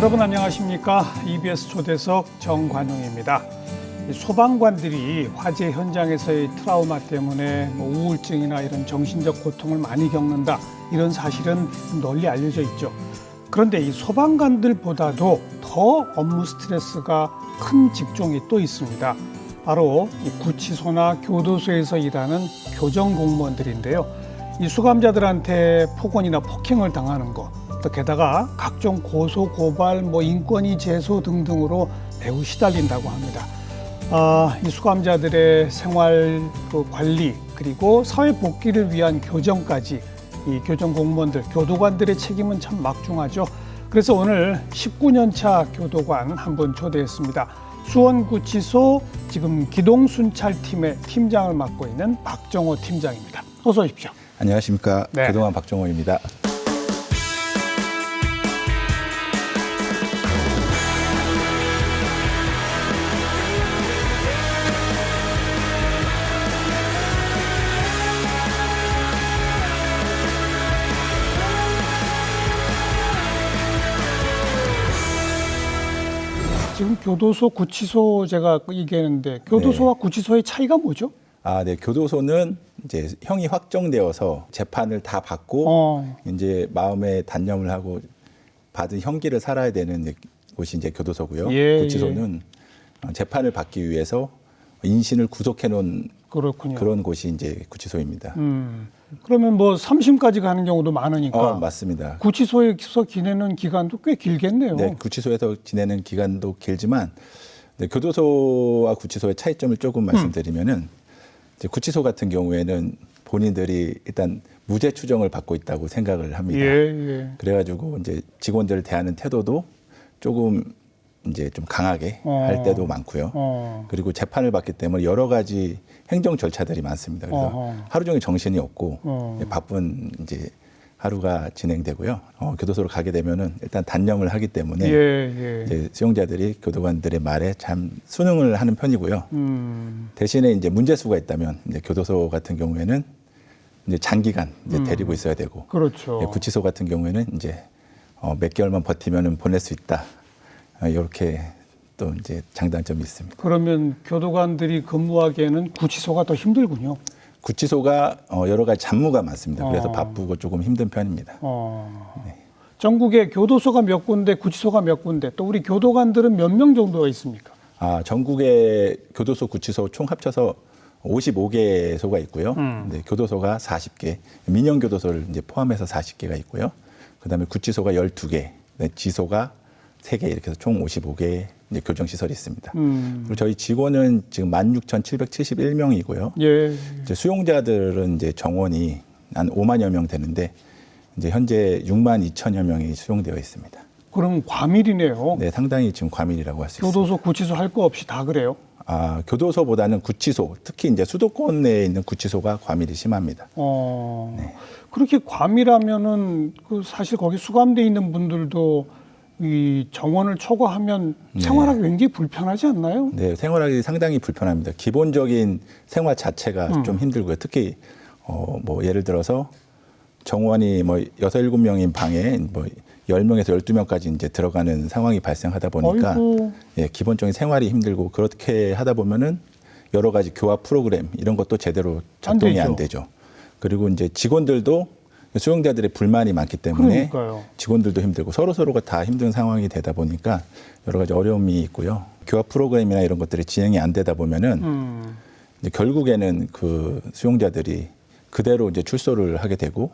여러분 안녕하십니까? EBS 초대석 정관용입니다. 소방관들이 화재 현장에서의 트라우마 때문에 우울증이나 이런 정신적 고통을 많이 겪는다, 이런 사실은 널리 알려져 있죠. 그런데 이 소방관들보다도 더 업무 스트레스가 큰 직종이 또 있습니다. 바로 이 구치소나 교도소에서 일하는 교정 공무원들인데요. 이 수감자들한테 폭언이나 폭행을 당하는 것, 또 게다가 각종 고소, 고발, 인권위 제소 등등으로 매우 시달린다고 합니다. 이 수감자들의 생활 관리, 그리고 사회 복귀를 위한 교정까지 이 교정 공무원들, 교도관들의 책임은 참 막중하죠. 그래서 오늘 19년 차 교도관 한 분 초대했습니다. 수원구치소 지금 기동순찰팀의 팀장을 맡고 있는 박정호 팀장입니다. 어서 오십시오. 안녕하십니까. 네. 교도관 박정호입니다. 지금 교도소, 구치소 제가 얘기했는데 교도소와 구치소의 차이가 뭐죠? 네. 교도소는 이제 형이 확정되어서 재판을 다 받고 이제 마음에 단념을 하고 받은 형기를 살아야 되는 곳이 이제 교도소고요. 구치소는 재판을 받기 위해서 인신을 구속해 놓은 그런 곳이 이제 구치소입니다. 그러면 3심까지 가는 경우도 많으니까. 맞습니다. 구치소에서 지내는 기간도 꽤 길겠네요. 네, 구치소에서 지내는 기간도 길지만 교도소와 구치소의 차이점을 조금 말씀드리면은 이제 구치소 같은 경우에는 본인들이 일단 무죄 추정을 받고 있다고 생각을 합니다. 그래가지고 이제 직원들을 대하는 태도도 조금 이제 좀 강하게 할 때도 많고요. 그리고 재판을 받기 때문에 여러 가지 행정 절차들이 많습니다. 그래서 하루 종일 정신이 없고 바쁜 이제 하루가 진행되고요. 교도소로 가게 되면은 일단 단념을 하기 때문에 이제 수용자들이 교도관들의 말에 참 순응을 하는 편이고요. 대신에 이제 문제수가 있다면 이제 교도소 같은 경우에는 이제 장기간 이제 데리고 있어야 되고, 그렇죠. 구치소 같은 경우에는 이제 몇 개월만 버티면은 보낼 수 있다. 이렇게 또 이제 장단점이 있습니다. 그러면 교도관들이 근무하기에는 구치소가 더 힘들군요. 구치소가 여러 가지 잡무가 많습니다. 그래서 바쁘고 조금 힘든 편입니다. 네. 전국에 교도소가 몇 군데, 구치소가 몇 군데, 또 우리 교도관들은 몇 명 정도가 있습니까? 전국에 교도소, 구치소 총 합쳐서 55개소가 있고요. 네, 교도소가 40개, 민영 교도소를 이제 포함해서 40개가 있고요. 그다음에 구치소가 12개, 네, 지소가 3개, 이렇게 해서 총 55개 이제 교정시설이 있습니다. 그리고 저희 직원은 지금 16,771명이고요. 이제 수용자들은 이제 정원이 한 5만여 명 되는데 이제 현재 6만 2천여 명이 수용되어 있습니다. 그럼 과밀이네요. 네, 상당히 지금 과밀이라고 할 수 있습니다. 교도소, 구치소 할 거 없이 다 그래요? 교도소보다는 구치소, 특히 이제 수도권 내에 있는 구치소가 과밀이 심합니다. 네. 그렇게 과밀하면은 사실 거기 수감돼 있는 분들도 이 정원을 초과하면 생활하기 굉장히 불편하지 않나요? 네, 생활하기 상당히 불편합니다. 기본적인 생활 자체가 좀 힘들고요. 특히 예를 들어서 정원이 6, 7명인 방에 10명에서 12명까지 이제 들어가는 상황이 발생하다 보니까 기본적인 생활이 힘들고, 그렇게 하다 보면은 여러 가지 교화 프로그램 이런 것도 제대로 작동이 안 되죠. 그리고 이제 직원들도 수용자들의 불만이 많기 때문에 직원들도 힘들고 서로가 다 힘든 상황이 되다 보니까 여러 가지 어려움이 있고요. 교화 프로그램이나 이런 것들이 진행이 안 되다 보면은 이제 결국에는 그 수용자들이 그대로 이제 출소를 하게 되고,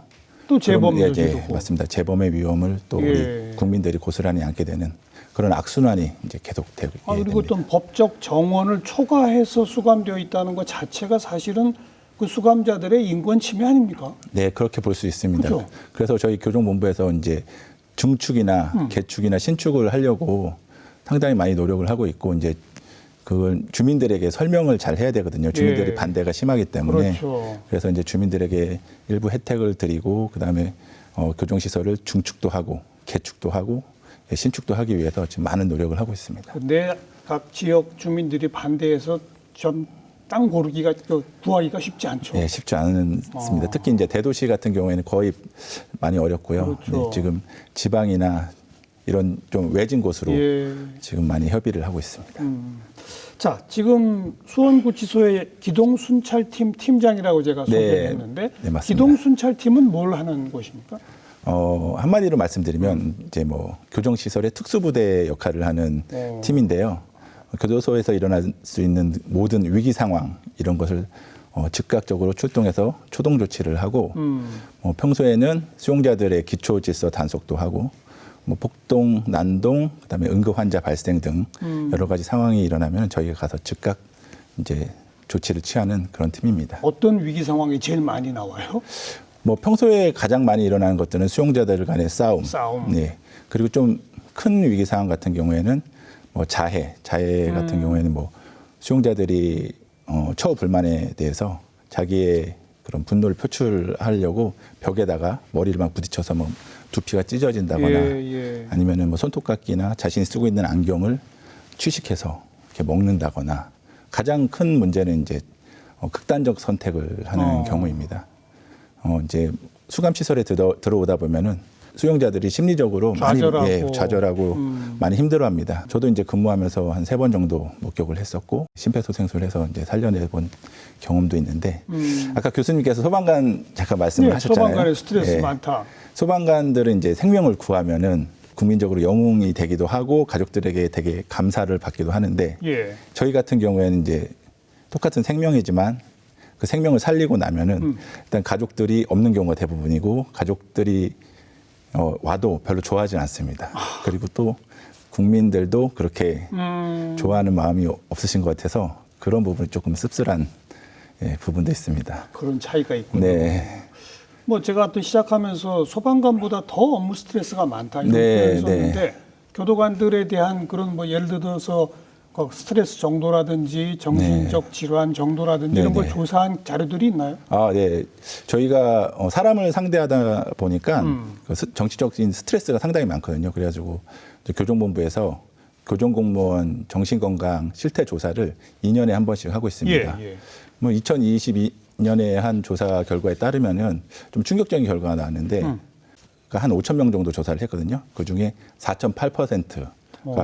또 재범도 지르고. 맞습니다. 재범의 위험을 또 우리 국민들이 고스란히 안게 되는 그런 악순환이 이제 계속되고 그리고 또 법적 정원을 초과해서 수감되어 있다는 것 자체가 사실은 그 수감자들의 인권 침해 아닙니까? 네, 그렇게 볼 수 있습니다. 그렇죠? 그래서 저희 교정본부에서 이제 중축이나 개축이나 신축을 하려고 상당히 많이 노력을 하고 있고, 이제 그걸 주민들에게 설명을 잘 해야 되거든요. 주민들이 반대가 심하기 때문에. 그래서 이제 주민들에게 일부 혜택을 드리고, 그다음에 교정시설을 중축도 하고 개축도 하고 신축도 하기 위해서 지금 많은 노력을 하고 있습니다. 근데 각 지역 주민들이 반대해서 좀 땅 고르기가 구하기가 쉽지 않죠. 네, 쉽지 않습니다. 특히 이제 대도시 같은 경우에는 거의 많이 어렵고요. 네, 지금 지방이나 이런 좀 외진 곳으로 예. 지금 많이 협의를 하고 있습니다. 자, 지금 수원구치소의 기동순찰팀 팀장이라고 제가 소개를 했는데 네, 맞습니다. 기동순찰팀은 뭘 하는 곳입니까? 한마디로 말씀드리면 이제 뭐 교정시설의 특수부대 역할을 하는 팀인데요. 교도소에서 일어날 수 있는 모든 위기 상황 이런 것을 즉각적으로 출동해서 초동 조치를 하고 평소에는 수용자들의 기초 질서 단속도 하고 뭐 폭동, 난동, 그다음에 응급 환자 발생 등 여러 가지 상황이 일어나면 저희가 가서 즉각 이제 조치를 취하는 그런 팀입니다. 어떤 위기 상황이 제일 많이 나와요? 뭐 평소에 가장 많이 일어나는 것들은 수용자들 간의 싸움. 네. 그리고 좀 큰 위기 상황 같은 경우에는 뭐 자해 같은 경우에는 뭐 수용자들이 처우 불만에 대해서 자기의 그런 분노를 표출하려고 벽에다가 머리를 막 부딪혀서 뭐 두피가 찢어진다거나 아니면은 뭐 손톱깎이나 자신이 쓰고 있는 안경을 취식해서 이렇게 먹는다거나 가장 큰 문제는 이제 극단적 선택을 하는 경우입니다. 이제 수감 시설에 들어오다 보면은 수용자들이 심리적으로 좌절하고, 좌절하고 많이 힘들어합니다. 저도 이제 근무하면서 한 3번 정도 목격을 했었고 심폐소생술을 해서 이제 살려내본 경험도 있는데 아까 교수님께서 소방관 잠깐 말씀을 하셨잖아요. 소방관의 스트레스 많다. 소방관들은 이제 생명을 구하면은 국민적으로 영웅이 되기도 하고 가족들에게 되게 감사를 받기도 하는데 저희 같은 경우에는 이제 똑같은 생명이지만 그 생명을 살리고 나면은 일단 가족들이 없는 경우가 대부분이고 가족들이 와도 별로 좋아하지 않습니다. 그리고 또 국민들도 그렇게 좋아하는 마음이 없으신 것 같아서 그런 부분이 조금 씁쓸한 부분도 있습니다. 그런 차이가 있군요. 네. 뭐 제가 또 시작하면서 소방관보다 더 업무 스트레스가 많다 이런 표현을 썼는데 교도관들에 대한 그런 뭐 예를 들어서 그 스트레스 정도라든지 정신적 질환 정도라든지 이런 걸 조사한 자료들이 있나요? 네. 저희가 사람을 상대하다 보니까 그 정치적인 스트레스가 상당히 많거든요. 그래가지고 교정본부에서 교정공무원 정신건강 실태 조사를 2년에 한 번씩 하고 있습니다. 뭐 2022년에 한 조사 결과에 따르면은 좀 충격적인 결과가 나왔는데 그러니까 한 5천 명 정도 조사를 했거든요. 그 중에 4.8%가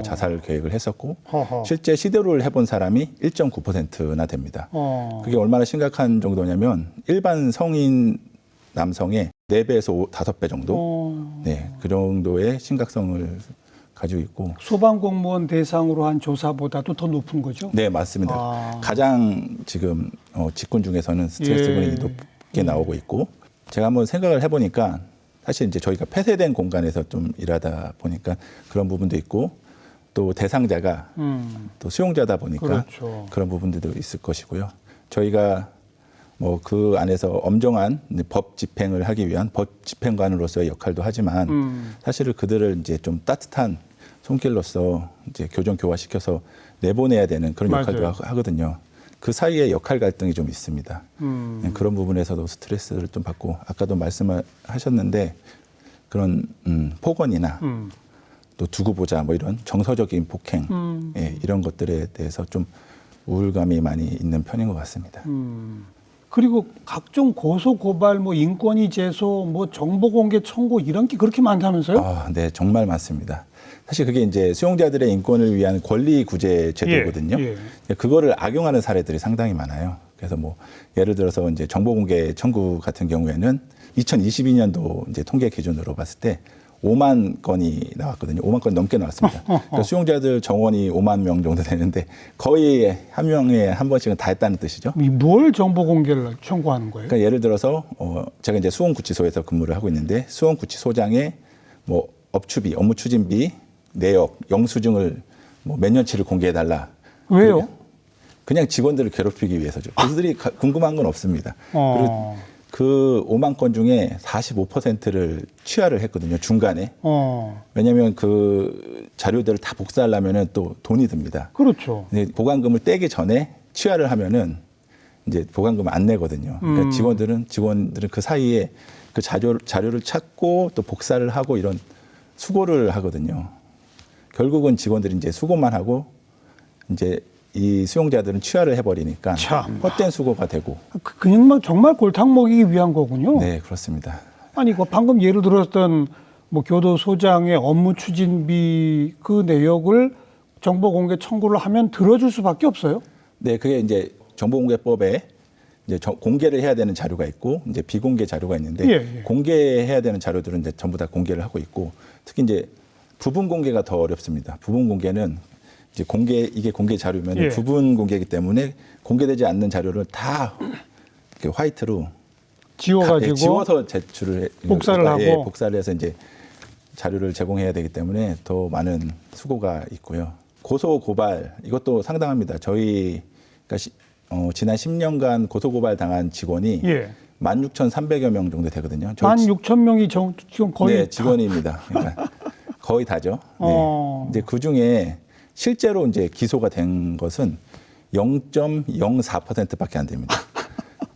자살 계획을 했었고 실제 시도를 해본 사람이 1.9%나 됩니다. 그게 얼마나 심각한 정도냐면 일반 성인 남성의 4배에서 5배 정도 그 정도의 심각성을 가지고 있고 소방공무원 대상으로 한 조사보다도 더 높은 거죠? 네, 맞습니다. 가장 지금 직군 중에서는 스트레스 분이 높게 나오고 있고 제가 한번 생각을 해보니까 사실 이제 저희가 폐쇄된 공간에서 좀 일하다 보니까 그런 부분도 있고 또 대상자가 또 수용자다 보니까 그런 부분들도 있을 것이고요. 저희가 뭐 그 안에서 엄정한 법 집행을 하기 위한 법 집행관으로서의 역할도 하지만 사실은 그들을 이제 좀 따뜻한 손길로서 이제 교정 교화시켜서 내보내야 되는 그런 역할도 하거든요. 그 사이에 역할 갈등이 좀 있습니다. 그런 부분에서도 스트레스를 좀 받고 아까도 말씀하셨는데 그런 폭언이나 또 두고 보자 뭐 이런 정서적인 폭행 이런 것들에 대해서 좀 우울감이 많이 있는 편인 것 같습니다. 그리고 각종 고소 고발 뭐 인권위 제소 뭐 정보 공개 청구 이런 게 그렇게 많다면서요? 네, 정말 많습니다. 사실 그게 이제 수용자들의 인권을 위한 권리 구제 제도거든요. 그거를 악용하는 사례들이 상당히 많아요. 그래서 뭐 예를 들어서 이제 정보 공개 청구 같은 경우에는 2022년도 이제 통계 기준으로 봤을 때 5만 건이 나왔거든요. 5만 건 넘게 나왔습니다. 그러니까 수용자들 정원이 5만 명 정도 되는데 거의 한 명에 한 번씩은 다 했다는 뜻이죠. 뭘 정보 공개를 청구하는 거예요? 그러니까 예를 들어서 제가 이제 수원구치소에서 근무를 하고 있는데 수원구치소장의 뭐 업추비, 업무 추진비, 내역, 영수증을 뭐 몇 년치를 공개해달라. 왜요? 그냥 직원들을 괴롭히기 위해서죠. 그들이 궁금한 건 없습니다. 그리고 그 5만 건 중에 45%를 취하를 했거든요. 중간에. 왜냐하면 그 자료들을 다 복사하려면은 또 돈이 듭니다. 그렇죠. 근데 보관금을 떼기 전에 취하를 하면은 이제 보관금을 안 내거든요. 그러니까 직원들은 그 사이에 그 자료를 찾고 또 복사를 하고 이런 수고를 하거든요. 결국은 직원들이 이제 수고만 하고 이제 이 수용자들은 취하를 해버리니까 헛된 수고가 되고. 그냥 막 정말 골탕 먹이기 위한 거군요. 네, 그렇습니다. 아니, 그 방금 예를 들었던 뭐 교도소장의 업무 추진비 그 내역을 정보 공개 청구를 하면 들어줄 수밖에 없어요. 네, 그게 이제 정보공개법에 이제 공개를 해야 되는 자료가 있고 이제 비공개 자료가 있는데 예. 공개해야 되는 자료들은 이제 전부 다 공개를 하고 있고 특히 이제 부분 공개가 더 어렵습니다. 부분 공개는 이제 이게 공개 자료면 예. 부분 공개이기 때문에 공개되지 않는 자료를 다 이렇게 화이트로 지워가지고 지워서 제출을 복사를 하고 복사를 해서 이제 자료를 제공해야 되기 때문에 더 많은 수고가 있고요. 고소 고발 이것도 상당합니다. 저희가 지난 10년간 고소 고발 당한 직원이 예. 16,300여 명 정도 되거든요. 16,000명이 지금 거의 네, 직원입니다. 그러니까 거의 다죠. 어. 네. 이제 그 중에 실제로 이제 기소가 된 것은 0.04%밖에 안 됩니다.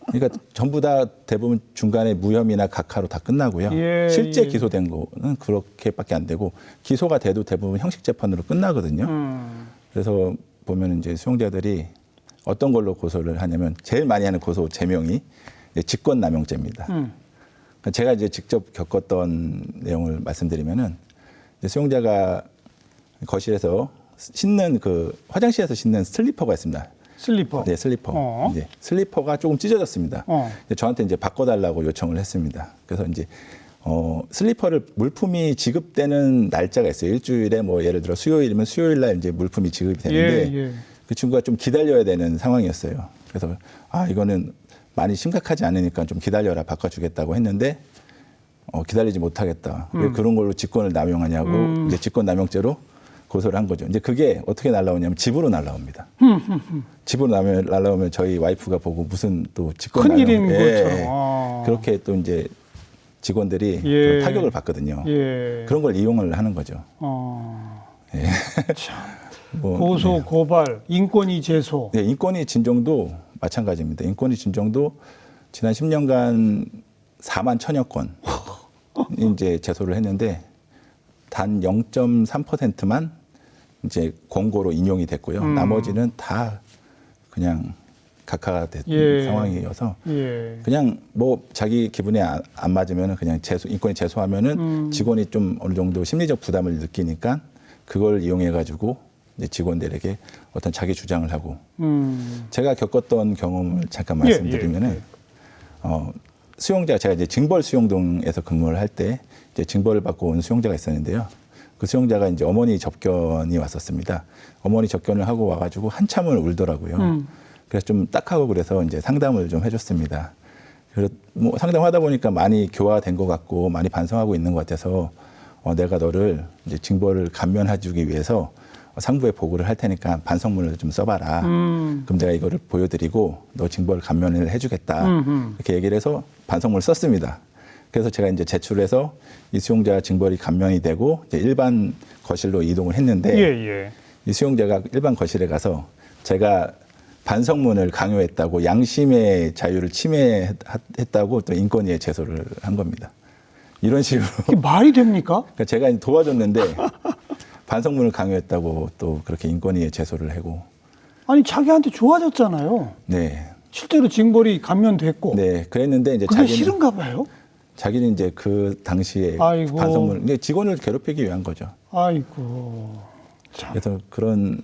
그러니까 전부 다 대부분 중간에 무혐의나 각하로 다 끝나고요. 예, 실제 예. 기소된 거는 그렇게밖에 안 되고 기소가 돼도 대부분 형식 재판으로 끝나거든요. 그래서 보면 이제 수용자들이 어떤 걸로 고소를 하냐면 제일 많이 하는 고소 제명이 직권남용죄입니다. 그러니까 제가 이제 직접 겪었던 내용을 말씀드리면은 이제 수용자가 거실에서 신는 화장실에서 신는 슬리퍼가 있습니다. 슬리퍼. 네, 슬리퍼. 이제 슬리퍼가 조금 찢어졌습니다. 이제 저한테 이제 바꿔달라고 요청을 했습니다. 그래서 이제 슬리퍼를 물품이 지급되는 날짜가 있어요. 일주일에 뭐 예를 들어 수요일이면 수요일 날 이제 물품이 지급이 되는데 예. 그 친구가 좀 기다려야 되는 상황이었어요. 그래서 이거는 많이 심각하지 않으니까 좀 기다려라 바꿔주겠다고 했는데 기다리지 못하겠다. 왜 그런 걸로 직권을 남용하냐고 이제 직권남용죄로 고소를 한 거죠. 이제 그게 어떻게 날라오냐면 집으로 날라옵니다. 집으로 날라오면 저희 와이프가 보고 무슨 또 직권 큰일인 남용 것처럼. 그렇게 또 이제 직원들이 예. 타격을 받거든요. 예. 그런 걸 이용을 하는 거죠. 예. 뭐, 고소, 네. 고발, 인권위 제소. 네, 인권위 진정도 마찬가지입니다. 인권위 진정도 지난 10년간 4만 1천여 건 이제 제소를 했는데 단 0.3%만 이제 공고로 인용이 됐고요. 나머지는 다 그냥 각하가 된 상황이어서 그냥 뭐 자기 기분에 안 맞으면 그냥 인권위 제소하면은 직원이 좀 어느 정도 심리적 부담을 느끼니까 그걸 이용해 가지고 이제 직원들에게 어떤 자기 주장을 하고 제가 겪었던 경험을 잠깐 말씀드리면은 수용자 제가 이제 징벌 수용동에서 근무를 할 때 이제 징벌을 받고 온 수용자가 있었는데요. 그 수용자가 이제 어머니 접견이 왔었습니다. 어머니 접견을 하고 와가지고 한참을 울더라고요. 그래서 좀 딱하고 그래서 이제 상담을 좀 해줬습니다. 그래서 뭐 상담하다 보니까 많이 교화된 것 같고 많이 반성하고 있는 것 같아서 내가 너를 이제 징벌을 감면해주기 위해서 상부에 보고를 할 테니까 반성문을 좀 써봐라. 그럼 내가 이거를 보여드리고 너 징벌 감면을 해주겠다. 이렇게 얘기를 해서 반성문을 썼습니다. 그래서 제가 이제 제출해서 이 수용자 징벌이 감면이 되고 이제 일반 거실로 이동을 했는데 이 수용자가 일반 거실에 가서 제가 반성문을 강요했다고 양심의 자유를 침해했다고 또 인권위에 제소를 한 겁니다. 이런 식으로. 이게 말이 됩니까? 그러니까 제가 도와줬는데 반성문을 강요했다고 또 그렇게 인권위에 제소를 하고. 아니 자기한테 좋아졌잖아요. 네. 실제로 징벌이 감면됐고. 네, 그랬는데 이제 그게 싫은가 봐요. 자기는 이제 그 당시에 아이고. 반성문, 이제 직원을 괴롭히기 위한 거죠. 아이고. 참. 그래서 그런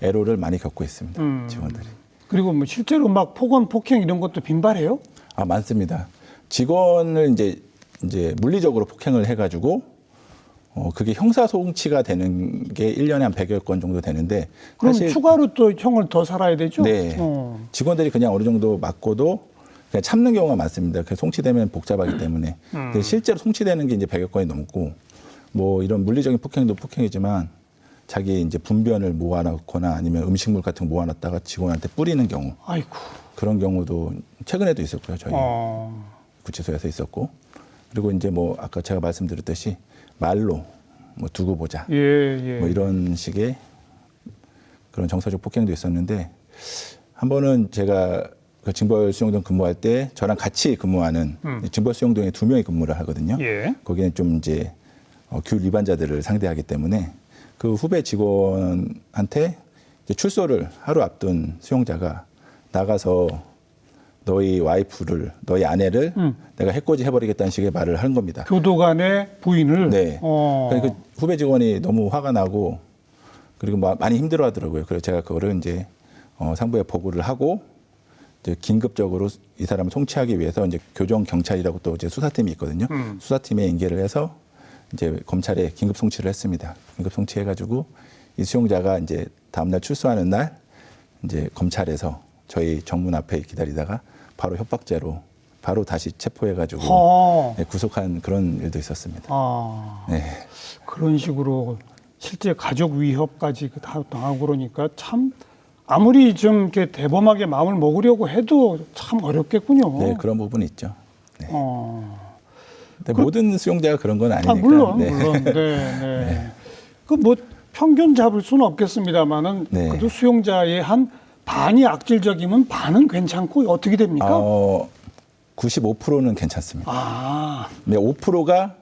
애로를 많이 겪고 있습니다. 직원들이. 그리고 뭐 실제로 막 폭언, 폭행 이런 것도 빈발해요? 많습니다. 직원을 이제 물리적으로 폭행을 해가지고 그게 형사소송치가 되는 게 1년에 한 100여 건 정도 되는데 그럼 사실 추가로 또 형을 더 살아야 되죠? 네. 직원들이 그냥 어느 정도 맞고도 그냥 참는 경우가 많습니다. 그 송치되면 복잡하기 때문에. 근데 실제로 송치되는 게 이제 100여 건이 넘고 뭐 이런 물리적인 폭행도 폭행이지만 자기 이제 분변을 모아놓거나 아니면 음식물 같은 거 모아놨다가 직원한테 뿌리는 경우. 아이고. 그런 경우도 최근에도 있었고요. 저희 구치소에서 있었고. 그리고 이제 뭐 아까 제가 말씀드렸듯이 말로 뭐 두고 보자. 뭐 이런 식의 그런 정서적 폭행도 있었는데 한 번은 제가 그 징벌 수용동 근무할 때 저랑 같이 근무하는 징벌 수용동에 2명이 근무를 하거든요. 거기는 좀 이제 규율 위반자들을 상대하기 때문에 그 후배 직원한테 이제 출소를 하루 앞둔 수용자가 나가서 너희 와이프를, 너희 아내를 내가 해코지 해버리겠다는 식의 말을 하는 겁니다. 교도관의 부인을. 네. 그러니까 그 후배 직원이 너무 화가 나고 그리고 많이 힘들어하더라고요. 그래서 제가 그거를 이제 상부에 보고를 하고 이제 긴급적으로 이 사람을 송치하기 위해서 이제 교정 경찰이라고 또 이제 수사팀이 있거든요. 수사팀에 인계를 해서 이제 검찰에 긴급 송치를 했습니다. 긴급 송치해가지고 이 수용자가 이제 다음날 출소하는 날 이제 검찰에서 저희 정문 앞에 기다리다가 바로 협박죄로 바로 다시 체포해가지고 네, 구속한 그런 일도 있었습니다. 네. 그런 식으로 실제 가족 위협까지 다 당하고 그러니까 참 아무리 좀 이렇게 대범하게 마음을 먹으려고 해도 참 어렵겠군요. 네, 그런 부분이 있죠. 네. 근데 모든 수용자가 그런 건 아니니까. 물론, 네. 물론. 네. 그 뭐 평균 잡을 수는 없겠습니다만은 네. 그래도 수용자의 한 반이 악질적이면 반은 괜찮고 어떻게 됩니까? 95%는 괜찮습니다. 네. 네, 5%가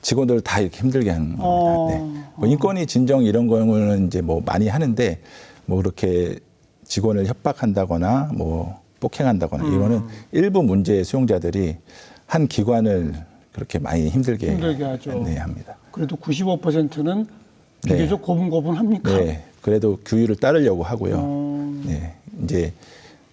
직원들을 다 이렇게 힘들게 하는 겁니다. 네. 뭐 인권위 진정 이런 경우는 이제 뭐 많이 하는데 뭐 그렇게 직원을 협박한다거나 뭐 폭행한다거나 이거는 일부 문제의 수용자들이 한 기관을 그렇게 많이 힘들게 하죠. 네, 합니다. 그래도 95%는 비교적 네. 고분고분합니까? 네, 그래도 규율을 따르려고 하고요. 네, 이제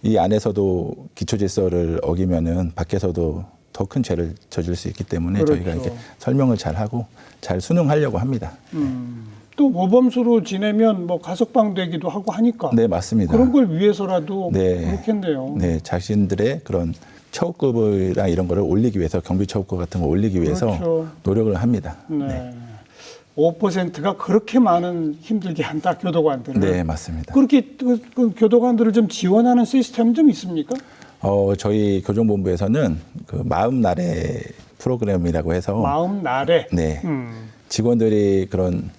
이 안에서도 기초 질서를 어기면은 밖에서도 더 큰 죄를 저질 수 있기 때문에 그렇죠. 저희가 이렇게 설명을 잘 하고 잘 순응하려고 합니다. 또 모범수로 지내면 뭐 가석방 되기도 하고 하니까. 네, 맞습니다. 그런 걸 위해서라도 네. 그렇겠네요. 네, 자신들의 그런 처우급이랑 이런 거를 올리기 위해서 경비 처우급 같은 거 올리기 위해서 그렇죠. 노력을 합니다. 네. 5%가 그렇게 많은 힘들게 한다 교도관들을. 네, 맞습니다. 그렇게 그 교도관들을 좀 지원하는 시스템 좀 있습니까? 저희 교정본부에서는 그 마음 나래 프로그램이라고 해서 마음 나래. 네, 직원들이 그런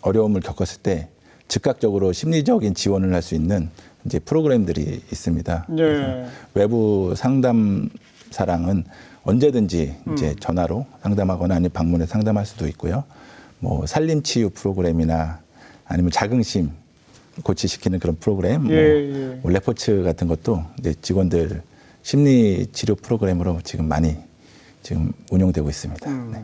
어려움을 겪었을 때 즉각적으로 심리적인 지원을 할 수 있는 이제 프로그램들이 있습니다. 네. 외부 상담사랑은 언제든지 이제 전화로 상담하거나 아니면 방문해 상담할 수도 있고요. 뭐 살림치유 프로그램이나 아니면 자긍심 고치시키는 그런 프로그램, 뭐 레포츠 같은 것도 이제 직원들 심리 치료 프로그램으로 지금 많이 지금 운영되고 있습니다. 네.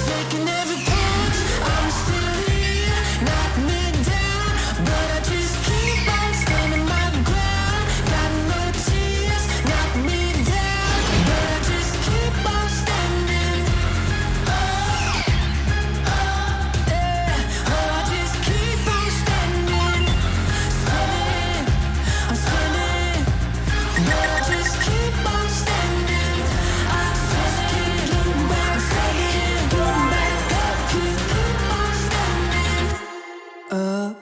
Taking every punch, I'm still here. Knock me down, but I just keep on standing my ground. Got no tears, knock me down, but I just keep on standing. Yeah. I just keep on standing. I'm standing, but I just keep on standing. I just keep getting back, getting back up, keep on standing up.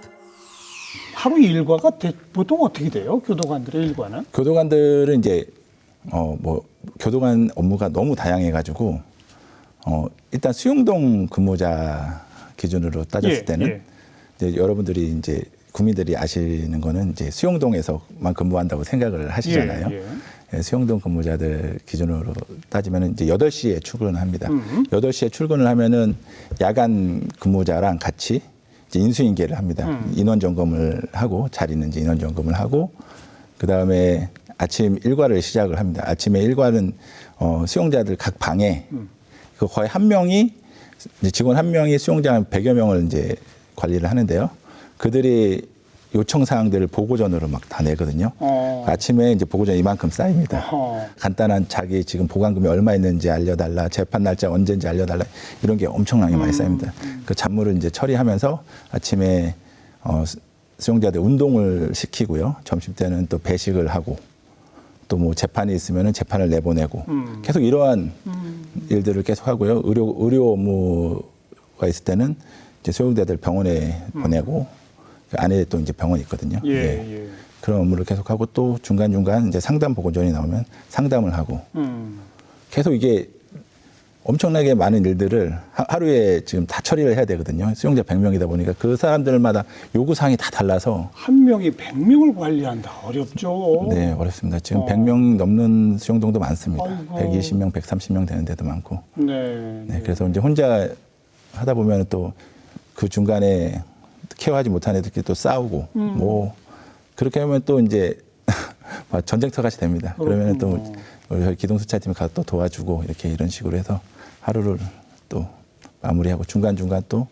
하루 일과가 보통 어떻게 돼요? 교도관들의 일과는? 교도관들은 이제 뭐 교도관 업무가 너무 다양해가지고 일단 수용동 근무자 기준으로 따졌을 때는 이제 여러분들이 이제 국민들이 아시는 거는 이제 수용동에서만 근무한다고 생각을 하시잖아요. 예, 수용동 근무자들 기준으로 따지면 이제 8시에 출근을 합니다. 8시에 출근을 하면은 야간 근무자랑 같이 이제 인수인계를 합니다. 인원 점검을 하고 잘 있는지 인원 점검을 하고 그 다음에 아침 일과를 시작을 합니다. 아침에 일과는 수용자들 각 방에 그 거의 한 명이 이제 직원 한 명이 수용자 한 100여 명을 이제 관리를 하는데요. 그들이 요청 사항들을 보고전으로 막 다 내거든요. 아침에 이제 보고전 이만큼 쌓입니다. 간단한 자기 지금 보관금이 얼마 있는지 알려달라, 재판 날짜 언제인지 알려달라 이런 게 엄청나게 많이 쌓입니다. 그 잡무를 이제 처리하면서 아침에 수용자들 운동을 시키고요. 점심 때는 또 배식을 하고 또 뭐 재판이 있으면은 재판을 내보내고 계속 이러한 일들을 계속 하고요. 의료 업무가 있을 때는 이제 수용자들 병원에 보내고 그 안에 또 이제 병원이 있거든요. 네. 그런 업무를 계속하고 또 중간중간 이제 상담 보고전이 나오면 상담을 하고 계속 이게 엄청나게 많은 일들을 하루에 지금 다 처리를 해야 되거든요. 수용자 100명이다 보니까 그 사람들마다 요구사항이 다 달라서 한 명이 100명을 관리한다. 어렵죠. 네, 어렵습니다. 지금 100명 넘는 수용동도 많습니다. 아이고. 120명, 130명 되는 데도 많고. 네. 네, 그래서 이제 혼자 하다 보면 또 그 중간에 케어하지 못한 애들끼리 또 싸우고 뭐 그렇게 하면 또 이제 전쟁터 같이 됩니다. 그러면 또 우리 기동수사팀이 가서 또 도와주고 이렇게 이런 식으로 해서 하루를 또 마무리하고 중간중간 또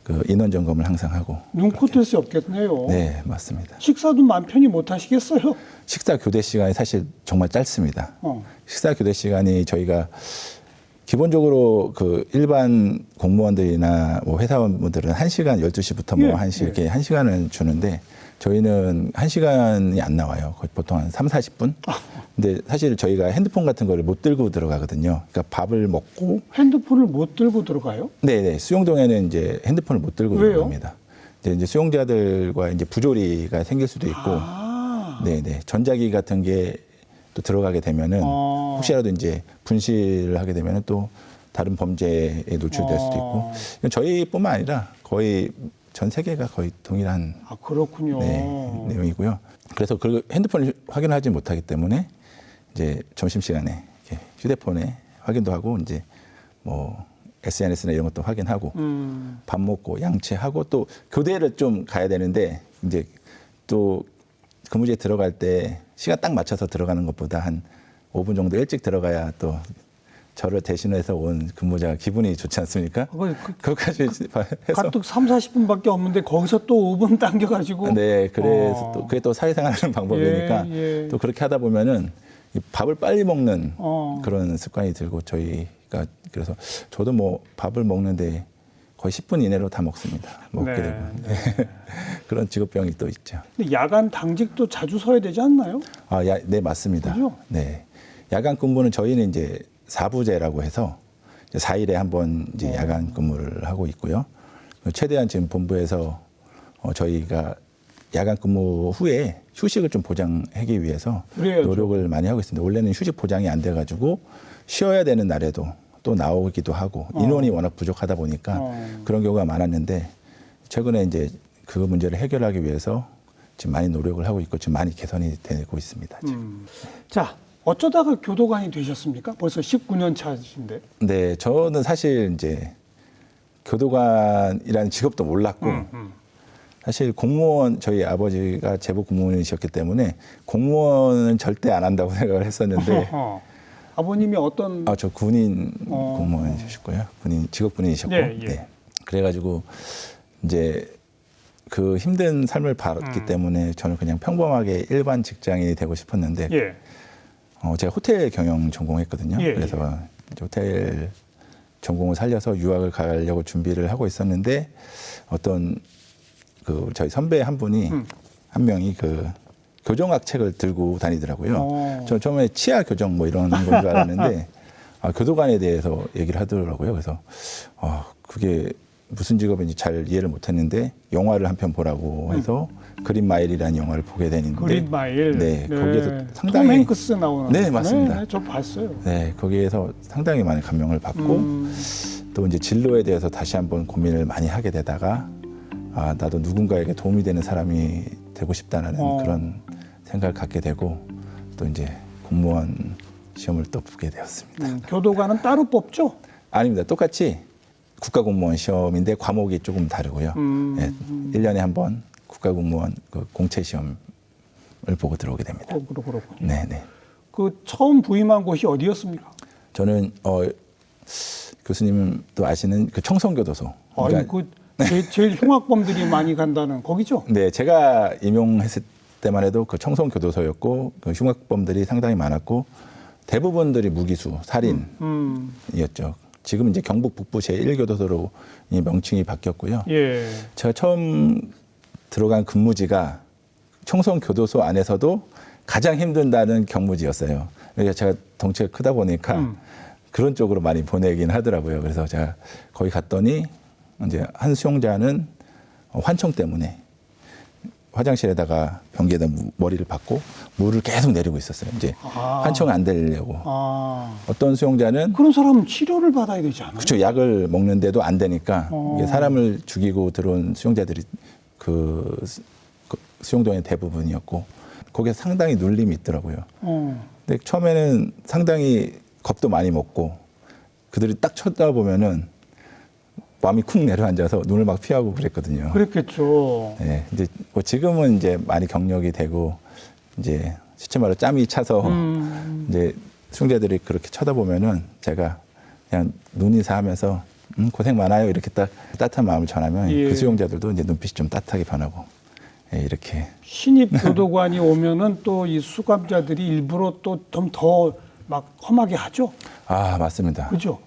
그 인원 점검을 항상 하고. 눈코 뜰 수 없겠네요. 네, 맞습니다. 식사도 맘 편히 못 하시겠어요? 식사 교대 시간이 사실 정말 짧습니다. 식사 교대 시간이 저희가 기본적으로 그 일반 공무원들이나 뭐 회사원분들은 1시간 12시부터 뭐 예, 1시 이렇게 1시간을 주는데 저희는 1시간이 안 나와요. 거의 보통 한 3, 40분. 근데 사실 저희가 핸드폰 같은 거를 못 들고 들어가거든요. 그러니까 밥을 먹고 핸드폰을 못 들고 들어가요? 네네. 수용동에는 이제 핸드폰을 못 들고 왜요? 들어갑니다. 이제 수용자들과 이제 부조리가 생길 수도 있고 네네. 전자기 같은 게 또 들어가게 되면은 혹시라도 이제 분실을 하게 되면은 또 다른 범죄에 노출될 수도 있고 이건 저희뿐만 아니라 거의 전 세계가 거의 동일한 아, 그렇군요. 네, 내용이고요. 그래서 그 핸드폰을 확인하지 못하기 때문에 이제 점심시간에 이렇게 휴대폰에 확인도 하고 이제 뭐 SNS나 이런 것도 확인하고 밥 먹고 양치하고 또 교대를 좀 가야 되는데 이제 또 근무지에 들어갈 때 시간 딱 맞춰서 들어가는 것보다 한 5분 정도 일찍 들어가야 또 저를 대신해서 온 근무자가 기분이 좋지 않습니까? 그것까지 해서 가뜩 3, 40분밖에 없는데 거기서 또 5분 당겨가지고. 네, 그래서 또 그게 또 사회생활하는 방법이니까 예. 또 그렇게 하다 보면은 이 밥을 빨리 먹는 어. 그런 습관이 들고 저희가 그래서 저도 뭐 밥을 먹는데 거의 10분 이내로 다 먹습니다. 먹게 네, 되고 그런 직업병이 또 있죠. 근데 야간 당직도 자주 서야 되지 않나요? 아, 네 맞습니다. 그죠? 네, 야간 근무는 저희는 이제 4부제라고 해서 4일에 한 번 이제 야간 근무를 하고 있고요. 최대한 지금 본부에서 저희가 야간 근무 후에 휴식을 좀 보장하기 위해서 그래야죠. 노력을 많이 하고 있습니다. 원래는 휴식 보장이 안 돼가지고 쉬어야 되는 날에도 또 나오기도 하고 인원이 워낙 부족하다 보니까 그런 경우가 많았는데 최근에 이제 그 문제를 해결하기 위해서 지금 많이 노력을 하고 있고 지금 많이 개선이 되고 있습니다. 지금. 자, 어쩌다가 교도관이 되셨습니까? 벌써 19년 차신데. 네, 저는 사실 이제 교도관이라는 직업도 몰랐고 사실 공무원 저희 아버지가 제복 공무원이셨기 때문에 공무원은 절대 안 한다고 생각을 했었는데 아버님이 어떤 저 군인 공무원이셨고요. 직업 군인이셨고. 예. 네. 그래가지고 이제 그 힘든 삶을 봤기 때문에 저는 그냥 평범하게 일반 직장인이 되고 싶었는데 예. 제가 호텔 경영 전공했거든요. 예, 그래서 이제 호텔 전공을 살려서 유학을 가려고 준비를 하고 있었는데 어떤 그 저희 선배 한 분이 한 명이 그 교정학 책을 들고 다니더라고요. 저 처음에 치아 교정 뭐 이런 건 줄 알았는데 교도관에 대해서 얘기를 하더라고요. 그래서 그게 무슨 직업인지 잘 이해를 못했는데 영화를 한 편 보라고 해서 그린 마일이라는 영화를 보게 되는데 그린 마일. 네, 거기에서 상당히 톰 행크스 나오는. 네, 맞습니다. 네, 저 봤어요. 네, 거기에서 상당히 많은 감명을 받고 또 이제 진로에 대해서 다시 한번 고민을 많이 하게 되다가 나도 누군가에게 도움이 되는 사람이 되고 싶다는 그런 생각을 갖게 되고 또 이제 공무원 시험을 또 보게 되었습니다. 교도관은 따로 뽑죠? 아닙니다. 똑같이 국가공무원 시험인데 과목이 조금 다르고요. 네, 1년에 한 번 국가공무원 그 공채 시험을 보고 들어오게 됩니다. 그렇군요. 네. 그 처음 부임한 곳이 어디였습니까? 저는 교수님은 또 아시는 그 청송교도소. 그 제일 흉악범들이 많이 간다는 거기죠? 네, 제가 임용했을 때만 해도 그 청송교도소였고 그 흉악범들이 상당히 많았고 대부분들이 무기수, 살인이었죠. 지금 이제 경북 북부 제1교도소로 이 명칭이 바뀌었고요. 예. 제가 처음 들어간 근무지가 청송교도소 안에서도 가장 힘든다는 경무지였어요. 그러니까 제가 덩치가 크다 보니까 그런 쪽으로 많이 보내긴 하더라고요. 그래서 제가 거기 갔더니 이제 한 수용자는 환청 때문에 화장실에다가 변기에다 머리를 박고 물을 계속 내리고 있었어요. 이제 아. 한층 안 되려고. 아, 어떤 수용자는 그런 사람은 치료를 받아야 되지 않아요? 그쵸, 약을 먹는데도 안 되니까 어. 이게 사람을 죽이고 들어온 수용자들이 그 수용동의 대부분이었고 거기에 상당히 눌림이 있더라고요. 근데 처음에는 상당히 겁도 많이 먹고 그들이 딱 쳐다보면은 마음이 쿵 내려앉아서 눈을 막 피하고 그랬거든요. 그랬겠죠. 네, 근데 뭐 지금은 이제 많이 경력이 되고 이제 시체 말로 짬이 차서 이제 수용자들이 그렇게 쳐다보면은 제가 그냥 눈인사하면서 고생 많아요 이렇게 딱 따뜻한 마음을 전하면 예. 그 수용자들도 이제 눈빛이 좀 따뜻하게 변하고 예, 이렇게 신입 교도관이 오면은 또 이 수감자들이 일부러 또 좀 더 막 험하게 하죠. 아 맞습니다. 그죠?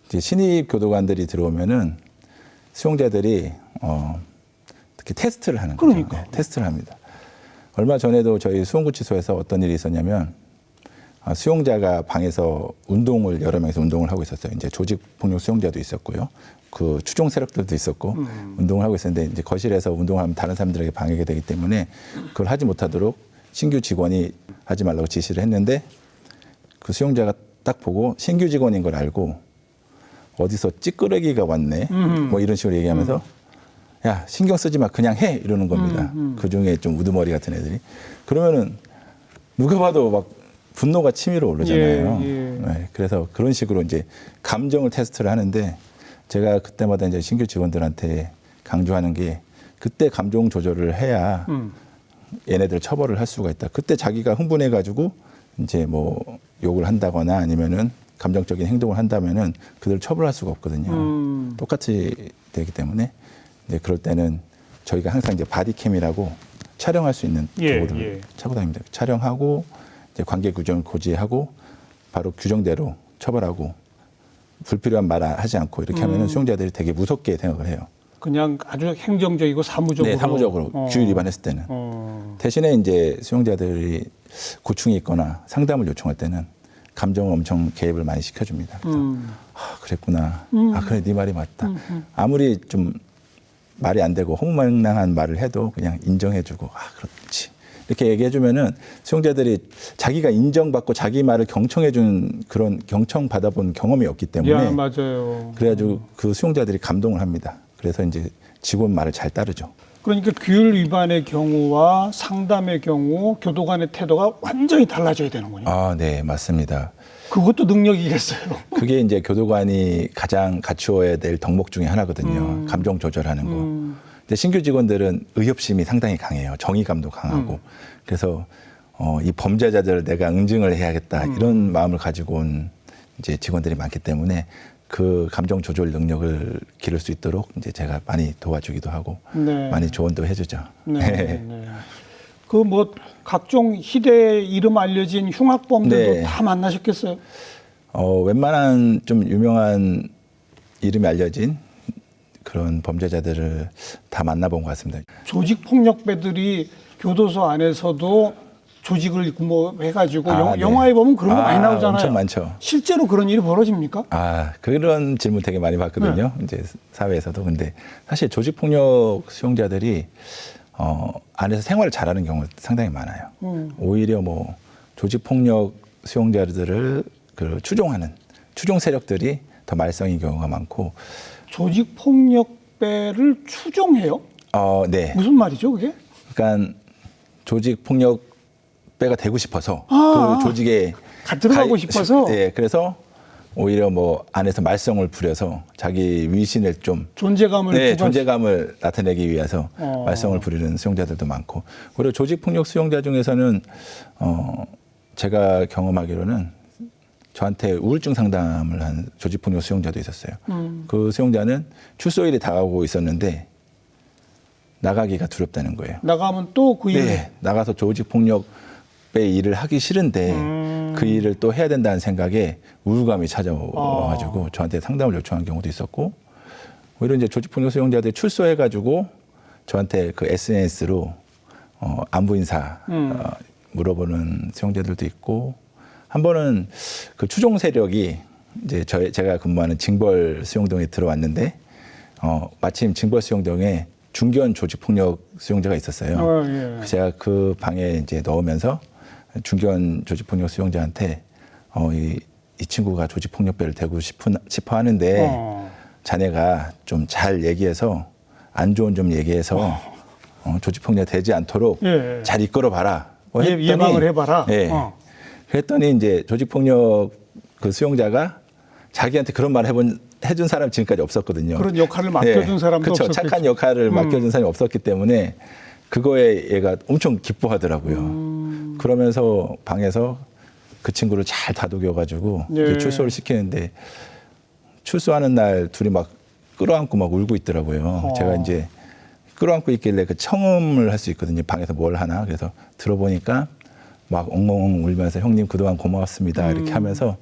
이제 신입 교도관들이 들어오면은 수용자들이 특히 테스트를 하는 거죠. 그러니까. 네, 테스트를 합니다. 얼마 전에도 저희 수원구치소에서 어떤 일이 있었냐면 수용자가 방에서 운동을 여러 명이서 운동을 하고 있었어요. 이제 조직폭력 수용자도 있었고요. 그 추종 세력들도 있었고 운동을 하고 있었는데 이제 거실에서 운동하면 다른 사람들에게 방해가 되기 때문에 그걸 하지 못하도록 신규 직원이 하지 말라고 지시를 했는데 그 수용자가 딱 보고 신규 직원인 걸 알고 어디서 찌끄레기가 왔네 뭐 이런 식으로 얘기하면서 야 신경 쓰지 마 그냥 해 이러는 겁니다. 그중에 좀 우두머리 같은 애들이 그러면은 누가 봐도 막 분노가 치밀어 오르잖아요. 예, 예. 네, 그래서 그런 식으로 이제 감정을 테스트를 하는데 제가 그때마다 이제 신규 직원들한테 강조하는 게 그때 감정 조절을 해야 얘네들 처벌을 할 수가 있다. 그때 자기가 흥분해가지고 이제 뭐 욕을 한다거나 아니면은 감정적인 행동을 한다면은 그들 처벌할 수가 없거든요. 똑같이 되기 때문에 이제 그럴 때는 저희가 항상 이제 바디캠이라고 촬영할 수 있는 예, 도구를 예. 차고 다닙니다. 촬영하고 이제 관계 규정을 고지하고 바로 규정대로 처벌하고 불필요한 말 하지 않고 이렇게 하면은 수용자들이 되게 무섭게 생각을 해요. 그냥 아주 행정적이고 사무적으로. 네, 사무적으로 규율 위반했을 때는. 대신에 이제 수용자들이 고충이 있거나 상담을 요청할 때는 감정을 엄청 개입을 많이 시켜줍니다. 그래서 아, 그랬구나. 아, 그래, 네 말이 맞다. 아무리 좀 말이 안 되고 허무맹랑한 말을 해도 그냥 인정해주고 아, 그렇지. 이렇게 얘기해주면은 수용자들이 자기가 인정받고 자기 말을 경청해준 그런 경청받아본 경험이 없기 때문에 야, 맞아요. 그래가지고 그 수용자들이 감동을 합니다. 그래서 이제 직원 말을 잘 따르죠. 그러니까 규율 위반의 경우와 상담의 경우 교도관의 태도가 완전히 달라져야 되는군요. 아, 네, 맞습니다. 그것도 능력이겠어요. 그게 이제 교도관이 가장 갖추어야 될 덕목 중에 하나거든요. 감정 조절하는 거. 근데 신규 직원들은 의협심이 상당히 강해요. 정의감도 강하고. 그래서 이 범죄자들을 내가 응징을 해야겠다 이런 마음을 가지고 온 이제 직원들이 많기 때문에 그 감정 조절 능력을 기를 수 있도록 이제 제가 많이 도와주기도 하고 네. 많이 조언도 해주죠. 네. 네. 그 뭐 각종 희대 이름 알려진 흉악범들도 네. 다 만나셨겠어요? 웬만한 좀 유명한 이름이 알려진 그런 범죄자들을 다 만나본 것 같습니다. 조직 폭력배들이 교도소 안에서도 조직을 뭐 해가지고 네. 영화에 보면 그런 거 많이 나오잖아요. 엄청 많죠. 실제로 그런 일이 벌어집니까? 아, 그런 질문 되게 많이 받거든요. 이제 사회에서도. 근데 사실 조직폭력 수용자들이 안에서 생활을 잘하는 경우가 상당히 많아요. 오히려 뭐 조직폭력 수용자들을 그 추종하는 추종 세력들이 더 말썽인 경우가 많고. 조직 폭력배를 추종해요? 네. 무슨 말이죠, 그게? 그러니까 조직폭력배가 되고 싶어서 그 조직에 들어가고 싶어서? 네, 그래서 오히려 뭐 안에서 말썽을 부려서 자기 위신을 좀 존재감을 네, 존재감을 나타내기 위해서 어. 말썽을 부리는 수용자들도 많고 그리고 조직폭력 수용자 중에서는 제가 경험하기로는 저한테 우울증 상담을 한 조직폭력 수용자도 있었어요. 그 수용자는 출소일이 다가오고 있었는데 나가기가 두렵다는 거예요. 나가면 또 그 일을 네, 나가서 조직폭력배 일을 하기 싫은데 그 일을 또 해야 된다는 생각에 우울감이 찾아와가지고 저한테 상담을 요청한 경우도 있었고 오히려 이제 조직폭력 수용자들이 출소해가지고 저한테 그 SNS로 안부 인사 물어보는 수용자들도 있고 한 번은 그 추종 세력이 이제 제가 근무하는 징벌 수용동에 들어왔는데 마침 징벌 수용동에 중견 조직폭력 수용자가 있었어요. 예. 제가 그 방에 이제 넣으면서 중견 조직폭력 수용자한테 이 친구가 조직폭력배를 되고 싶어 하는데 자네가 좀 잘 얘기해서 안 좋은 점 얘기해서 조직폭력 되지 않도록 예. 잘 이끌어 봐라. 뭐 예방을 해봐라. 예. 그랬더니 이제 조직폭력 그 수용자가 자기한테 그런 말 해준 사람 지금까지 없었거든요. 그런 역할을 맡겨준 사람도 그렇죠. 없었겠죠. 착한 역할을 맡겨준 사람이 없었기 때문에 그거에 얘가 엄청 기뻐하더라고요. 그러면서 방에서 그 친구를 잘 다독여가지고 예. 이제 출소를 시키는데 출소하는 날 둘이 막 끌어안고 막 울고 있더라고요. 제가 이제 끌어안고 있길래 그 청음을 할 수 있거든요. 방에서 뭘 하나. 그래서 들어보니까 막 엉엉 울면서 형님 그동안 고마웠습니다. 이렇게 하면서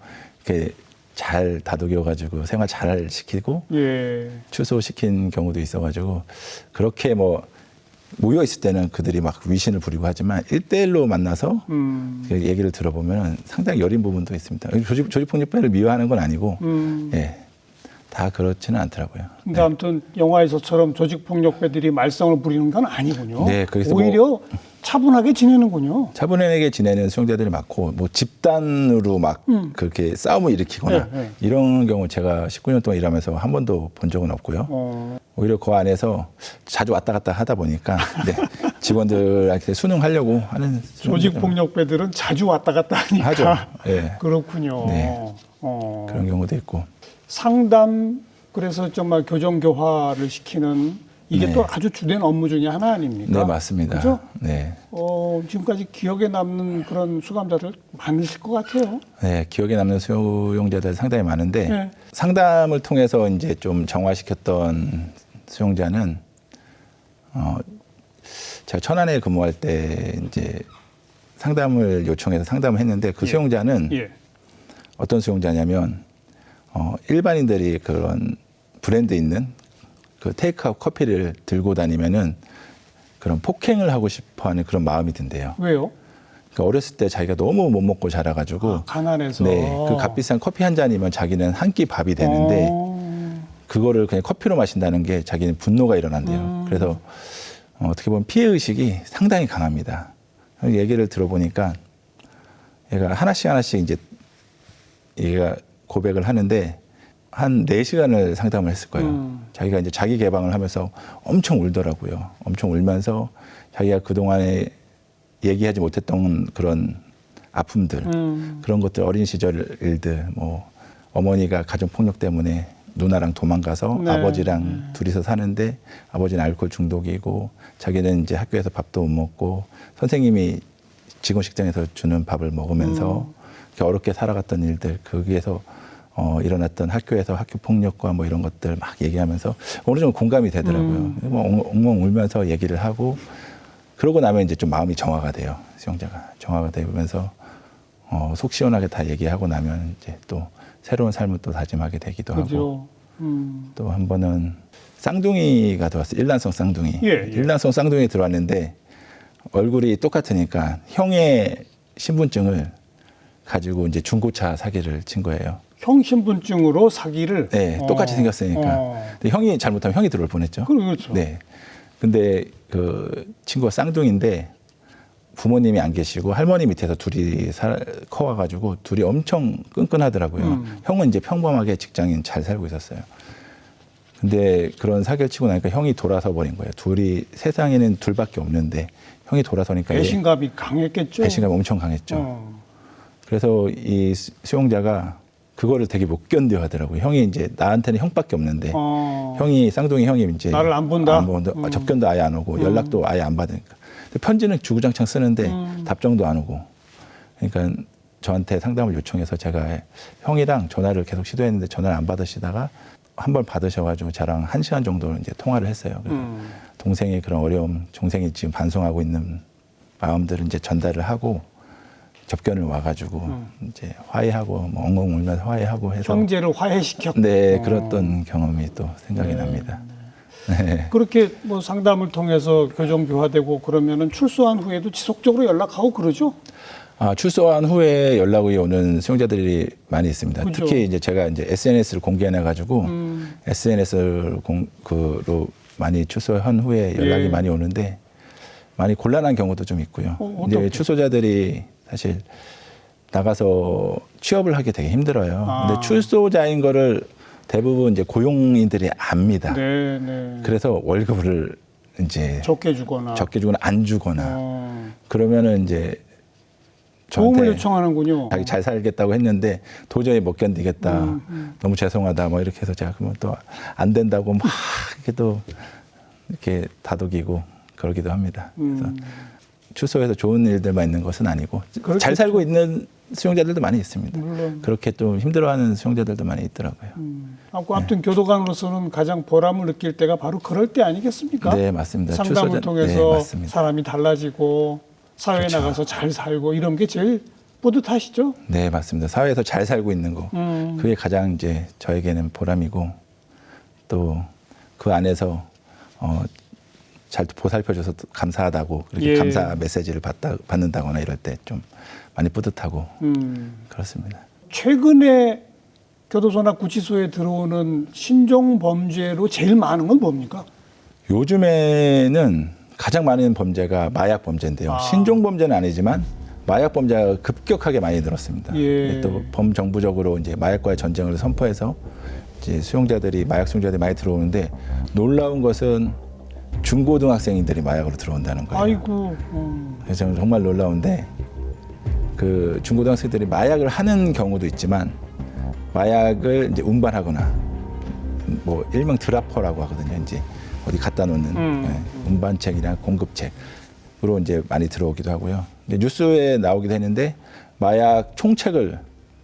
이렇게 잘 다독여가지고 생활 잘 시키고 예. 출소시킨 경우도 있어가지고 그렇게 뭐 모여 있을 때는 그들이 막 위신을 부리고 하지만 1대1로 만나서 그 얘기를 들어보면 상당히 여린 부분도 있습니다. 조직폭력배를 미워하는 건 아니고 예, 다 그렇지는 않더라고요. 근데 아무튼 영화에서처럼 조직폭력배들이 말썽을 부리는 건 아니군요. 네, 그래서 오히려 차분하게 지내는군요. 차분하게 지내는 수용자들이 많고 뭐 집단으로 막 그렇게 싸움을 일으키거나 네, 네. 이런 경우 제가 19년 동안 일하면서 한 번도 본 적은 없고요. 오히려 그 안에서 자주 왔다 갔다 하다 보니까 네, 직원들한테 순응하려고 하는 조직폭력배들은 자주 왔다 갔다 하니까. 하죠. 예. 그렇군요. 네. 그런 경우도 있고. 상담, 그래서 정말 교정교화를 시키는 이게 네. 또 아주 주된 업무 중에 하나 아닙니까? 네, 맞습니다. 그죠? 네. 지금까지 기억에 남는 그런 수감자들 많으실 것 같아요. 네, 기억에 남는 수용자들 상당히 많은데 네. 상담을 통해서 이제 좀 정화시켰던 수용자는 제가 천안에 근무할 때 이제 상담을 요청해서 상담을 했는데 그 수용자는 예. 어떤 수용자냐면 일반인들이 그런 브랜드 있는 그 테이크아웃 커피를 들고 다니면은 그런 폭행을 하고 싶어하는 그런 마음이 든대요. 왜요? 그러니까 어렸을 때 자기가 너무 못 먹고 자라가지고 가난해서. 네, 그 값비싼 커피 한 잔이면 자기는 한 끼 밥이 되는데 그거를 그냥 커피로 마신다는 게 자기는 분노가 일어난대요. 그래서 어떻게 보면 피해 의식이 상당히 강합니다. 얘기를 들어보니까 얘가 하나씩 이제 얘가 고백을 하는데 한 4시간을 상담을 했을 거예요. 자기가 이제 자기 개방을 하면서 엄청 울더라고요. 엄청 울면서 자기가 그동안에 얘기하지 못했던 그런 아픔들, 그런 것들, 어린 시절 일들, 뭐 어머니가 가정폭력 때문에 누나랑 도망가서 네. 아버지랑 둘이서 사는데 아버지는 알코올 중독이고 자기는 이제 학교에서 밥도 못 먹고 선생님이 직원 식당에서 주는 밥을 먹으면서 이렇게 어렵게 살아갔던 일들, 거기에서 일어났던 학교에서 학교 폭력과 뭐 이런 것들 막 얘기하면서 어느 정도 공감이 되더라고요. 뭐 엉엉 울면서 얘기를 하고 그러고 나면 이제 좀 마음이 정화가 돼요. 수용자가 정화가 되면서 속 시원하게 다 얘기하고 나면 이제 또 새로운 삶을 또 다짐하게 되기도 그죠. 하고 또 한 번은 쌍둥이가 들어왔어요. 일란성 쌍둥이. 예. 일란성 쌍둥이 들어왔는데 얼굴이 똑같으니까 형의 신분증을 가지고 이제 중고차 사기를 친 거예요. 형 신분증으로 사기를. 네, 똑같이 생겼으니까. 근데 형이 잘못하면 형이 들어올 뻔했죠. 그렇죠. 네. 근데 그 친구가 쌍둥이인데 부모님이 안 계시고 할머니 밑에서 둘이 커와가지고 둘이 엄청 끈끈하더라고요. 형은 이제 평범하게 직장인 잘 살고 있었어요. 근데 그런 사기를 치고 나니까 형이 돌아서 버린 거예요. 둘이 세상에는 둘밖에 없는데 형이 돌아서니까 배신감이 강했겠죠. 배신감이 엄청 강했죠. 그래서 이 수용자가 그거를 되게 못 견뎌 하더라고요. 형이 이제 나한테는 형밖에 없는데 형이 쌍둥이 형이 이제 나를 안 본다. 접견도 아예 안 오고 연락도 아예 안 받으니까. 근데 편지는 주구장창 쓰는데 답장도 안 오고. 그러니까 저한테 상담을 요청해서 제가 형이랑 전화를 계속 시도했는데 전화를 안 받으시다가 한 번 받으셔가지고 저랑 1시간 정도 이제 통화를 했어요. 그래서 동생의 그런 어려움, 동생이 지금 반성하고 있는 마음들을 이제 전달을 하고 접견을 와가지고 이제 화해하고 뭐 엉엉 울면서 화해하고 해서 형제를 화해시켰고. 네, 그랬던 경험이 또 생각이 납니다. 네. 그렇게 뭐 상담을 통해서 교정 교화되고 그러면은 출소한 후에도 지속적으로 연락하고 그러죠. 출소한 후에 연락이 오는 수용자들이 많이 있습니다. 그죠. 특히 이제 제가 이제 SNS를 공개해놔가지고 SNS로 많이 출소한 후에 연락이 예. 많이 오는데 많이 곤란한 경우도 좀 있고요. 이제 출소자들이 사실 나가서 취업을 하기 되게 힘들어요. 아. 근데 출소자인 거를 대부분 이제 고용인들이 압니다. 네, 네. 그래서 월급을 이제 적게 주거나. 안 주거나 어. 그러면은 이제 도움을 저한테 요청하는군요. 자기 잘 살겠다고 했는데 도저히 못 견디겠다. 너무 죄송하다. 뭐 이렇게 해서 제가 그러면 또 안 된다고 막 이렇게 또 이렇게 다독이고 그러기도 합니다. 그래서 출소해서 좋은 일들만 있는 것은 아니고 그렇겠죠. 잘 살고 있는 수용자들도 많이 있습니다. 물론. 그렇게 좀 힘들어하는 수용자들도 많이 있더라고요. 아무튼 교도관으로서는 가장 보람을 느낄 때가 바로 그럴 때 아니겠습니까? 네, 맞습니다. 상담을 네, 통해서 맞습니다. 사람이 달라지고 사회에 그렇죠. 나가서 잘 살고 이런 게 제일 뿌듯하시죠? 네, 맞습니다. 사회에서 잘 살고 있는 거. 그게 가장 이제 저에게는 보람이고 또 그 안에서 잘 보살펴줘서 감사하다고 그렇게 예. 감사 메시지를 받는다거나 이럴 때 좀 많이 뿌듯하고 그렇습니다. 최근에 교도소나 구치소에 들어오는 신종 범죄로 제일 많은 건 뭡니까? 요즘에는 가장 많은 범죄가 마약 범죄인데요. 아. 신종 범죄는 아니지만 마약 범죄가 급격하게 많이 늘었습니다. 예. 또 범정부적으로 이제 마약과의 전쟁을 선포해서 이제 마약 수용자들이 많이 들어오는데 놀라운 것은 중고등학생들이 마약으로 들어온다는 거예요. 아이고. 그래서 저는 정말 놀라운데 그 중고등학생들이 마약을 하는 경우도 있지만 마약을 이제 운반하거나 뭐 일명 드라퍼라고 하거든요. 이제 어디 갖다 놓는 운반책이나 공급책으로 이제 많이 들어오기도 하고요. 이제 뉴스에 나오기도 했는데 마약 총책을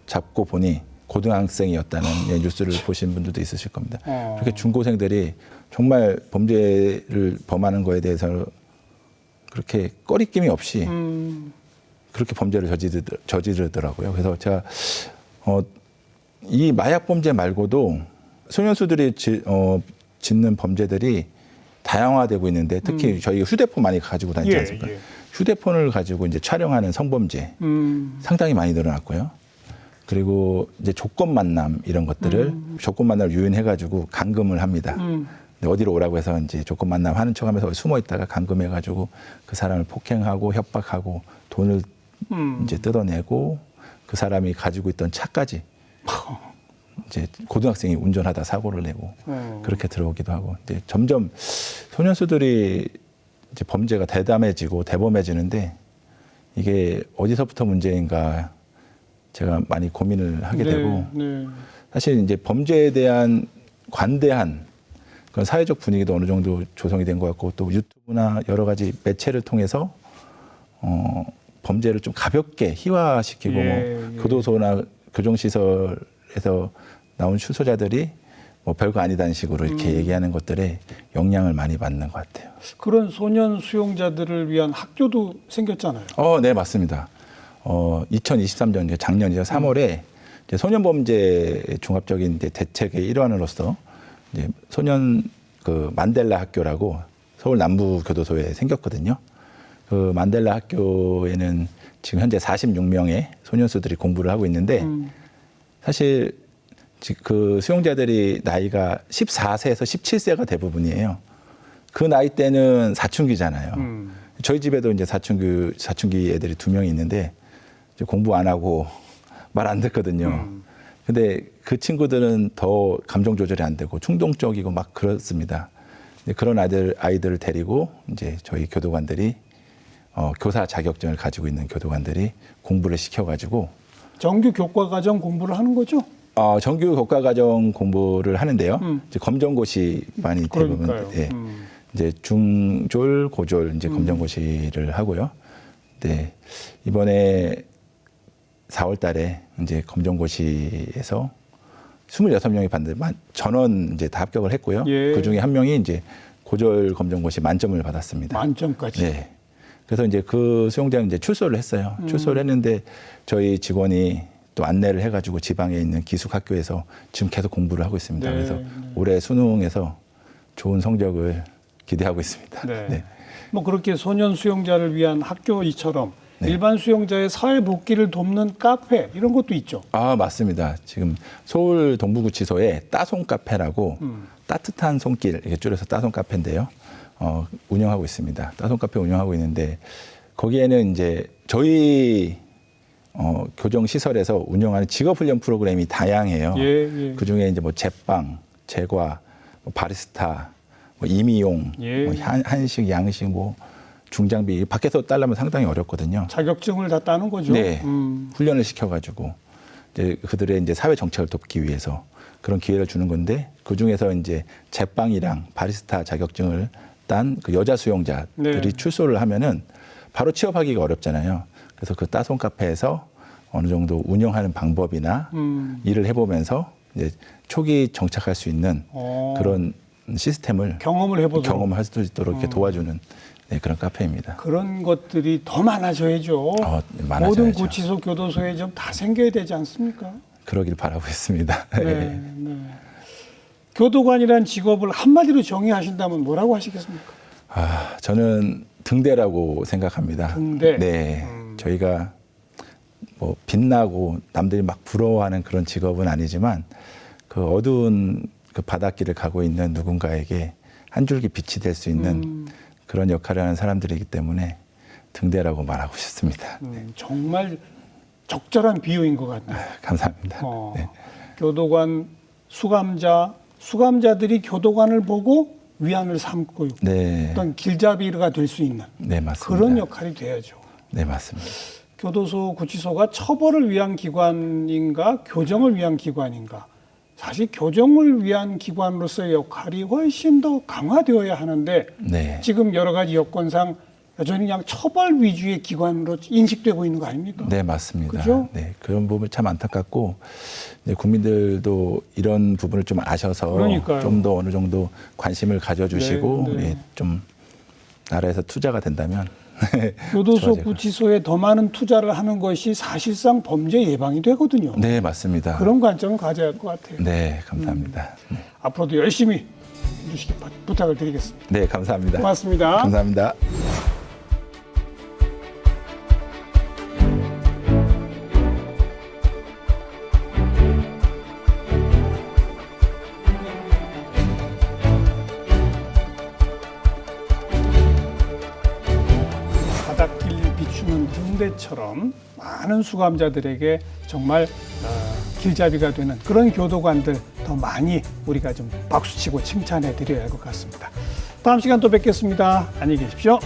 잡고 보니 고등학생이었다는 뉴스를 보신 분들도 있으실 겁니다. 그렇게 중고생들이 정말 범죄를 범하는 거에 대해서 그렇게 꺼리낌이 없이 그렇게 범죄를 저지르더라고요. 그래서 제가 이 마약 범죄 말고도 소년수들이 짓는 범죄들이 다양화되고 있는데 특히 저희가 휴대폰 많이 가지고 다니지 않습니까? 예. 휴대폰을 가지고 이제 촬영하는 성범죄 상당히 많이 늘어났고요. 그리고 이제 조건 만남 이런 것들을 조건 만남을 유인해가지고 감금을 합니다. 근데 어디로 오라고 해서 이제 조건 만남 하는 척하면서 숨어 있다가 감금해가지고 그 사람을 폭행하고 협박하고 돈을 이제 뜯어내고 그 사람이 가지고 있던 차까지 이제 고등학생이 운전하다 사고를 내고 그렇게 들어오기도 하고 이제 점점 소년수들이 이제 범죄가 대담해지고 대범해지는데 이게 어디서부터 문제인가 제가 많이 고민을 하게 되고 사실 이제 범죄에 대한 관대한 그런 사회적 분위기도 어느 정도 조성이 된 것 같고 또 유튜브나 여러 가지 매체를 통해서 범죄를 좀 가볍게 희화시키고 뭐 교도소나 교정시설에서 나온 출소자들이 뭐 별거 아니다는 식으로 이렇게 얘기하는 것들에 영향을 많이 받는 것 같아요. 그런 소년 수용자들을 위한 학교도 생겼잖아요. 네, 맞습니다. 2023년 이제 작년이죠. 3월에 이제 소년범죄 종합적인 이제 대책의 일환으로서 이제 소년 그 만델라 학교라고 서울 남부교도소에 생겼거든요. 그 만델라 학교에는 지금 현재 46명의 소년수들이 공부를 하고 있는데 사실 그 수용자들이 나이가 14세에서 17세가 대부분이에요. 그 나이 때는 사춘기잖아요. 저희 집에도 이제 사춘기 애들이 2명이 있는데 이제 공부 안 하고 말 안 듣거든요. 근데 그 친구들은 더 감정 조절이 안 되고 충동적이고 막 그렇습니다. 그런 아이들을 데리고 이제 저희 교도관들이 교사 자격증을 가지고 있는 교도관들이 공부를 시켜가지고 정규 교과과정 공부를 하는 거죠? 정규 교과과정 공부를 하는데요. 이제 검정고시 많이 대부분 그러니까요. 이제 중졸, 고졸 이제 검정고시를 하고요. 네, 이번에 4월달에 이제 검정고시에서 26명이 받는데 전원 이제 다 합격을 했고요. 예. 그 중에 한 명이 이제 고졸 검정고시 만점을 받았습니다. 만점까지. 네. 그래서 이제 그 수용자는 이제 출소를 했어요. 출소를 했는데 저희 직원이 또 안내를 해가지고 지방에 있는 기숙학교에서 지금 계속 공부를 하고 있습니다. 네, 그래서 네. 올해 수능에서 좋은 성적을 기대하고 있습니다. 네. 네. 뭐 그렇게 소년 수용자를 위한 학교 이처럼 네. 일반 수용자의 사회 복귀를 돕는 카페 이런 것도 있죠. 맞습니다. 지금 서울 동부구치소에 따송 카페라고 따뜻한 손길, 이렇게 줄여서 따손 카페인데요. 운영하고 있습니다. 따손 카페 운영하고 있는데 거기에는 이제 저희 교정 시설에서 운영하는 직업 훈련 프로그램이 다양해요. 예. 그 중에 이제 뭐 제빵, 제과, 뭐 바리스타, 뭐 임의용, 예. 뭐 한식, 양식, 뭐 중장비 밖에서 따려면 상당히 어렵거든요. 자격증을 다 따는 거죠. 네, 훈련을 시켜가지고 이제 그들의 이제 사회 정책을 돕기 위해서 그런 기회를 주는 건데 그 중에서 이제 제빵이랑 바리스타 자격증을 딴 그 여자 수용자들이 네. 출소를 하면은 바로 취업하기가 어렵잖아요. 그래서 그 따손 카페에서 어느 정도 운영하는 방법이나 일을 해보면서 이제 초기 정착할 수 있는 그런 시스템을 경험을 해보도록. 경험할 수 있도록 이렇게 도와주는 네, 그런 카페입니다. 그런 것들이 더 많아져야죠. 많아져야죠. 모든 구치소, 교도소에 좀 다 생겨야 되지 않습니까? 그러길 바라고 있습니다. 네. 교도관이라는 직업을 한마디로 정의하신다면 뭐라고 하시겠습니까? 저는 등대라고 생각합니다. 등대? 네. 저희가 뭐 빛나고 남들이 막 부러워하는 그런 직업은 아니지만 그 어두운 그 바닷길을 가고 있는 누군가에게 한 줄기 빛이 될 수 있는 그런 역할을 하는 사람들이기 때문에 등대라고 말하고 싶습니다. 정말 적절한 비유인 것 같네요. 감사합니다. 네. 교도관, 수감자들이 교도관을 보고 위안을 삼고 네. 어떤 길잡이가 될 수 있는 네, 맞습니다. 그런 역할이 돼야죠. 네, 맞습니다. 교도소, 구치소가 처벌을 위한 기관인가 교정을 위한 기관인가. 사실 교정을 위한 기관으로서의 역할이 훨씬 더 강화되어야 하는데 네. 지금 여러 가지 여건상 여전히 그냥 처벌 위주의 기관으로 인식되고 있는 거 아닙니까? 네, 맞습니다. 그죠? 네, 그런 부분 참 안타깝고 이제 국민들도 이런 부분을 좀 아셔서 그러니까요. 좀 더 어느 정도 관심을 가져주시고 네. 예, 좀 나라에서 투자가 된다면 교도소, 좋아질 것 구치소에 더 많은 투자를 하는 것이 사실상 범죄 예방이 되거든요. 네, 맞습니다. 그런 관점을 가져야 할 것 같아요. 네, 감사합니다. 앞으로도 열심히 해주시기 부탁을 드리겠습니다. 네, 감사합니다. 고맙습니다. 감사합니다. 바닷길 비추는 등대처럼 많은 수감자들에게 정말 길잡이가 되는 그런 교도관들 더 많이 우리가 좀 박수치고 칭찬해 드려야 할 것 같습니다. 다음 시간 또 뵙겠습니다. 안녕히 계십시오.